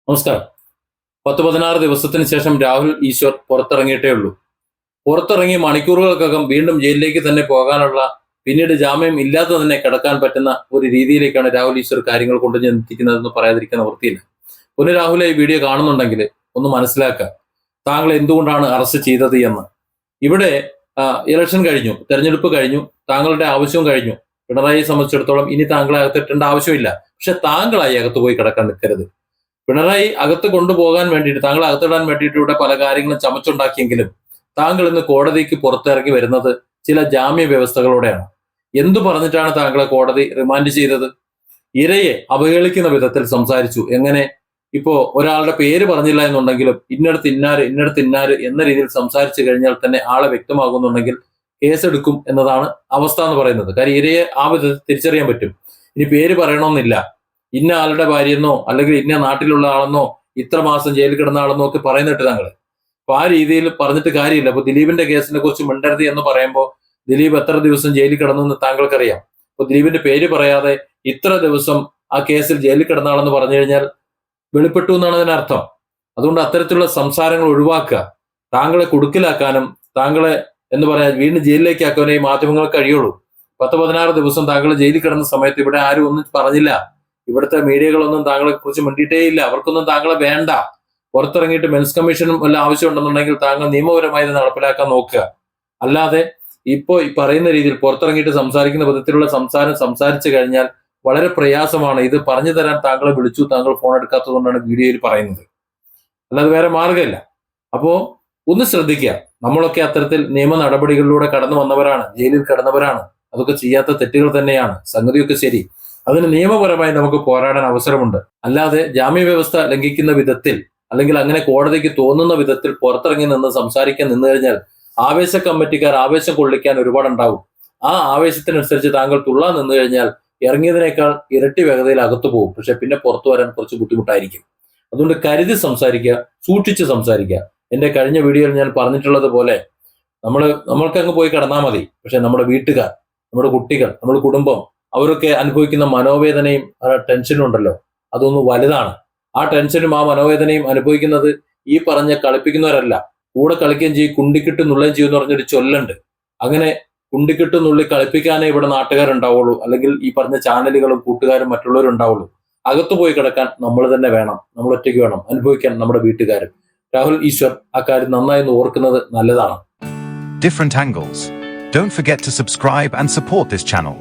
നമസ്കാരം. 10-16 ദിവസത്തിന് ശേഷം രാഹുൽ ഈശ്വർ പുറത്തിറങ്ങിയിട്ടേ ഉള്ളൂ. പുറത്തിറങ്ങി മണിക്കൂറുകൾക്കകം വീണ്ടും ജയിലിലേക്ക് തന്നെ പോകാനുള്ള, പിന്നീട് ജാമ്യം ഇല്ലാതെ തന്നെ കിടക്കാൻ പറ്റുന്ന ഒരു രീതിയിലേക്കാണ് രാഹുൽ ഈശ്വർ കാര്യങ്ങൾ കൊണ്ടുചെന്നെത്തിക്കുന്നതെന്ന് പറയാതിരിക്കാൻ നിവൃത്തിയില്ല. ഒന്ന് രാഹുലെ ഈ വീഡിയോ കാണുന്നുണ്ടെങ്കിൽ ഒന്ന് മനസ്സിലാക്കുക, താങ്കൾ എന്തുകൊണ്ടാണ് അറസ്റ്റ് ചെയ്തത് എന്ന്. ഇവിടെ ഇലക്ഷൻ കഴിഞ്ഞു, തെരഞ്ഞെടുപ്പ് കഴിഞ്ഞു, താങ്കളുടെ ആവശ്യവും കഴിഞ്ഞു. പിണറായിയെ സംബന്ധിച്ചിടത്തോളം ഇനി താങ്കളെ അകത്തിട്ടേണ്ട ആവശ്യമില്ല. പക്ഷെ താങ്കളായി അകത്ത് പോയി കിടക്കാൻ നിൽക്കരുത്. പിണറായി അകത്ത് കൊണ്ടുപോകാൻ വേണ്ടിയിട്ട്, താങ്കൾ അകത്തിടാൻ വേണ്ടിയിട്ട് ഇവിടെ പല കാര്യങ്ങളും ചമച്ചുണ്ടാക്കിയെങ്കിലും താങ്കൾ ഇന്ന് കോടതിക്ക് പുറത്തിറങ്ങി വരുന്നത് ചില ജാമ്യ വ്യവസ്ഥകളോടെയാണ്. എന്തു പറഞ്ഞിട്ടാണ് താങ്കളെ കോടതി റിമാൻഡ് ചെയ്തത്? ഇരയെ അവഹേളിക്കുന്ന വിധത്തിൽ സംസാരിച്ചു. എങ്ങനെ? ഇപ്പോ ഒരാളുടെ പേര് പറഞ്ഞില്ല എന്നുണ്ടെങ്കിലും ഇന്നടത്ത് ഇന്നാര് എന്ന രീതിയിൽ സംസാരിച്ചു കഴിഞ്ഞാൽ തന്നെ ആളെ വ്യക്തമാകുന്നുണ്ടെങ്കിൽ കേസെടുക്കും എന്നതാണ് അവസ്ഥ എന്ന് പറയുന്നത്. കാര്യം ഇരയെ ആ വിധത്തിൽ തിരിച്ചറിയാൻ പറ്റും. ഇനി പേര് പറയണമെന്നില്ല. ഇന്ന ആളുടെ ഭാര്യയെന്നോ അല്ലെങ്കിൽ ഇന്ന നാട്ടിലുള്ള ആളെന്നോ ഇത്ര മാസം ജയിലിൽ കിടന്ന ആളെന്നോ ഒക്കെ പറയുന്നിട്ട് താങ്കള്. അപ്പൊ ആ രീതിയിൽ പറഞ്ഞിട്ട് കാര്യമില്ല. അപ്പൊ ദിലീപിന്റെ കേസിനെ കുറിച്ച് മിണ്ടരുത് എന്ന് പറയുമ്പോൾ ദിലീപ് എത്ര ദിവസം ജയിലിൽ കിടന്നു എന്ന് താങ്കൾക്കറിയാം. അപ്പൊ ദിലീപിന്റെ പേര് പറയാതെ ഇത്ര ദിവസം ആ കേസിൽ ജയിലിൽ കിടന്ന ആളെന്ന് പറഞ്ഞു കഴിഞ്ഞാൽ വെളിപ്പെട്ടു എന്നാണ് അതിനർത്ഥം. അതുകൊണ്ട് അത്തരത്തിലുള്ള സംസാരങ്ങൾ ഒഴിവാക്കുക. താങ്കളെ കുടുക്കിലാക്കാനും താങ്കളെ എന്ന് പറയാൻ വീണ്ടും ജയിലിലേക്ക് ആക്കാനേ ഈ മാധ്യമങ്ങൾക്ക് കഴിയുള്ളൂ. 10-16 ദിവസം താങ്കൾ ജയിലിൽ കിടന്ന സമയത്ത് ഇവിടെ ആരും ഒന്നും പറഞ്ഞില്ല. ഇവിടുത്തെ മീഡിയകളൊന്നും താങ്കളെ കുറിച്ച് മിണ്ടിയിട്ടേ ഇല്ല. അവർക്കൊന്നും താങ്കളെ വേണ്ട. പുറത്തിറങ്ങിയിട്ട് മെൻസ് കമ്മീഷനും വല്ല ആവശ്യമുണ്ടെന്നുണ്ടെങ്കിൽ താങ്കൾ നിയമപരമായി ഇത് നടപ്പിലാക്കാൻ നോക്കുക. അല്ലാതെ ഇപ്പോ ഈ പറയുന്ന രീതിയിൽ പുറത്തിറങ്ങിയിട്ട് സംസാരിക്കുന്ന വിധത്തിലുള്ള സംസാരിച്ചു കഴിഞ്ഞാൽ വളരെ പ്രയാസമാണ്. ഇത് പറഞ്ഞു തരാൻ താങ്കളെ വിളിച്ചു, താങ്കൾ ഫോൺ എടുക്കാത്തത് കൊണ്ടാണ് വീഡിയോയിൽ പറയുന്നത്. അല്ലാതെ വേറെ മാർഗമില്ല. അപ്പോ ഒന്ന് ശ്രദ്ധിക്കുക. നമ്മളൊക്കെ അത്തരത്തിൽ നിയമ നടപടികളിലൂടെ കടന്നു വന്നവരാണ്, ജയിലിൽ കിടന്നവരാണ്. അതൊക്കെ ചെയ്യാത്ത തെറ്റുകൾ തന്നെയാണ്. സംഗതിയൊക്കെ ശരി. അതിന് നിയമപരമായി നമുക്ക് പോരാടാൻ അവസരമുണ്ട്. അല്ലാതെ ജാമ്യ വ്യവസ്ഥ ലംഘിക്കുന്ന വിധത്തിൽ അല്ലെങ്കിൽ അങ്ങനെ കോടതിക്ക് തോന്നുന്ന വിധത്തിൽ പുറത്തിറങ്ങി നിന്ന് സംസാരിക്കാൻ നിന്ന് കഴിഞ്ഞാൽ ആവേശ കമ്മിറ്റിക്കാർ ആവേശം കൊള്ളിക്കാൻ ഒരുപാടുണ്ടാവും. ആ ആവേശത്തിനനുസരിച്ച് താങ്കൾ തുള്ളാൻ നിന്ന് കഴിഞ്ഞാൽ ഇറങ്ങിയതിനേക്കാൾ ഇരട്ടി വേഗതയിൽ അകത്തു പോകും. പക്ഷെ പിന്നെ പുറത്തു വരാൻ കുറച്ച് ബുദ്ധിമുട്ടായിരിക്കും. അതുകൊണ്ട് കരുതി സംസാരിക്കുക, സൂക്ഷിച്ച് സംസാരിക്കുക. എന്റെ കഴിഞ്ഞ വീഡിയോയിൽ ഞാൻ പറഞ്ഞിട്ടുള്ളത് പോലെ നമ്മൾക്കങ്ങ് പോയി കിടന്നാൽ മതി. പക്ഷെ നമ്മുടെ വീട്ടുകാർ, നമ്മുടെ കുട്ടികൾ, നമ്മുടെ കുടുംബം, അവരൊക്കെ അനുഭവിക്കുന്ന മനോവേദനയും ടെൻഷനും ഉണ്ടല്ലോ, അതൊന്ന് വലുതാണ്. ആ ടെൻഷനും ആ മനോവേദനയും അനുഭവിക്കുന്നത് ഈ പറഞ്ഞ കളിപ്പിക്കുന്നവരല്ല, കൂടെ കളിക്കുകയും ചെയ്യും, കുണ്ടിക്കിട്ട് നുള്ളുകയും ചെയ്യും എന്ന് പറഞ്ഞൊരു ചൊല്ലുണ്ട്. അങ്ങനെ കുണ്ടിക്കിട്ട് നുള്ളി കളിപ്പിക്കാനേ ഇവിടെ നാട്ടുകാരുണ്ടാവുള്ളൂ, അല്ലെങ്കിൽ ഈ പറഞ്ഞ ചാനലുകളും കൂട്ടുകാരും മറ്റുള്ളവരും ഉണ്ടാവുള്ളൂ. അകത്തു പോയി കിടക്കാൻ നമ്മൾ തന്നെ വേണം, നമ്മൾ ഒറ്റയ്ക്ക് വേണം, അനുഭവിക്കാൻ നമ്മുടെ വീട്ടുകാരും. രാഹുൽ ഈശ്വർ ആ കാര്യം നന്നായി ഓർക്കുന്നത് നല്ലതാണ്. Different angles. Don't forget to subscribe and support this channel.